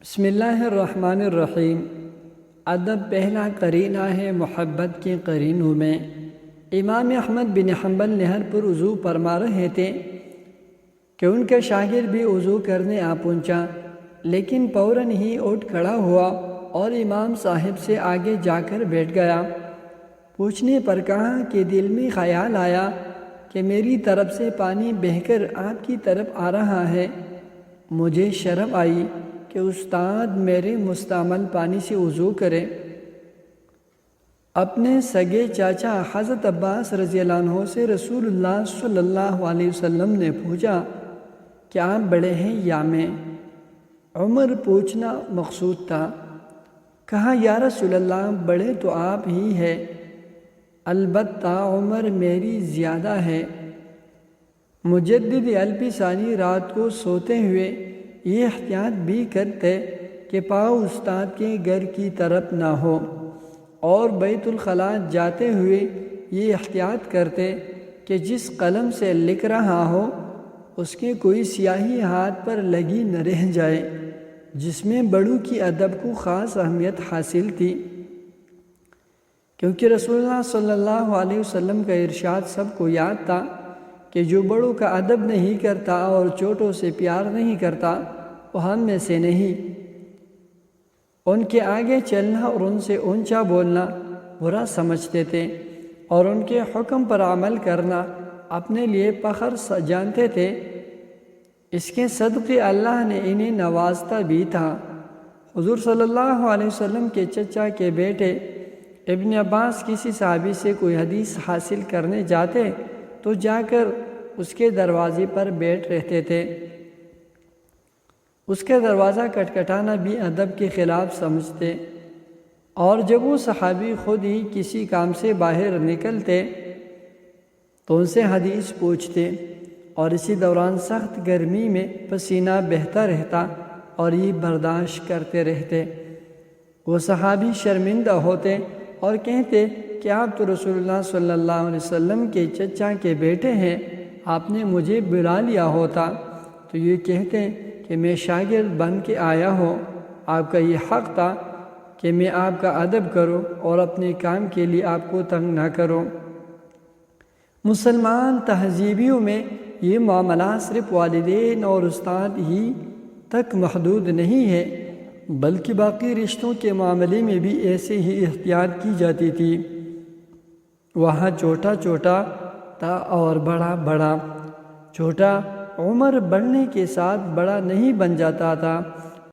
بسم اللہ الرحمن الرحیم۔ ادب پہلا قرینہ ہے محبت کے قرینوں میں۔ امام احمد بن حنبل نہر پر وضو فرما رہے تھے کہ ان کا شاگرد بھی وضو کرنے آ پہنچا، لیکن فوراً ہی اٹھ کھڑا ہوا اور امام صاحب سے آگے جا کر بیٹھ گیا۔ پوچھنے پر کہا کہ دل میں خیال آیا کہ میری طرف سے پانی بہہ کر آپ کی طرف آ رہا ہے۔ مجھے شرم آئی کہ استاد میرے مستعمل پانی سے وضو کرے۔ اپنے سگے چاچا حضرت عباس رضی اللہ عنہ سے رسول اللہ صلی اللہ علیہ وسلم نے پوچھا کہ آپ بڑے ہیں یا میں؟ عمر پوچھنا مقصود تھا۔ کہا یا رسول اللہ بڑے تو آپ ہی ہیں، البتہ عمر میری زیادہ ہے۔ مجدد الفی ثانی رات کو سوتے ہوئے یہ احتیاط بھی کرتے کہ پاؤں استاد کے گھر کی طرف نہ ہو، اور بیت الخلاء جاتے ہوئے یہ احتیاط کرتے کہ جس قلم سے لکھ رہا ہو اس کے کوئی سیاہی ہاتھ پر لگی نہ رہ جائے، جس میں بڑوں کی ادب کو خاص اہمیت حاصل تھی، کیونکہ رسول اللہ صلی اللہ علیہ وسلم کا ارشاد سب کو یاد تھا کہ جو بڑوں کا ادب نہیں کرتا اور چھوٹوں سے پیار نہیں کرتا وہ ہم میں سے نہیں۔ ان کے آگے چلنا اور ان سے اونچا بولنا برا سمجھتے تھے، اور ان کے حکم پر عمل کرنا اپنے لیے فخر جانتے تھے۔ اس کے صدقے اللہ نے انہیں نوازتا بھی تھا۔ حضور صلی اللہ علیہ وسلم کے چچا کے بیٹے ابن عباس کسی صحابی سے کوئی حدیث حاصل کرنے جاتے تو جا کر اس کے دروازے پر بیٹھ رہتے تھے۔ اس کا دروازہ کھٹکھٹانا بھی ادب کے خلاف سمجھتے، اور جب وہ صحابی خود ہی کسی کام سے باہر نکلتے تو ان سے حدیث پوچھتے، اور اسی دوران سخت گرمی میں پسینہ بہتا رہتا اور یہ برداشت کرتے رہتے۔ وہ صحابی شرمندہ ہوتے اور کہتے کہ آپ تو رسول اللہ صلی اللہ علیہ وسلم کے چچا کے بیٹے ہیں، آپ نے مجھے بلا لیا ہوتا تو یہ کہتے کہ میں شاگرد بن کے آیا ہوں، آپ کا یہ حق تھا کہ میں آپ کا ادب کروں اور اپنے کام کے لیے آپ کو تنگ نہ کروں۔ مسلمان تہذیبیوں میں یہ معاملہ صرف والدین اور استاد ہی تک محدود نہیں ہے، بلکہ باقی رشتوں کے معاملے میں بھی ایسے ہی احتیاط کی جاتی تھی۔ وہاں چھوٹا چھوٹا تھا اور بڑا بڑا۔ چھوٹا عمر بڑھنے کے ساتھ بڑا نہیں بن جاتا تھا،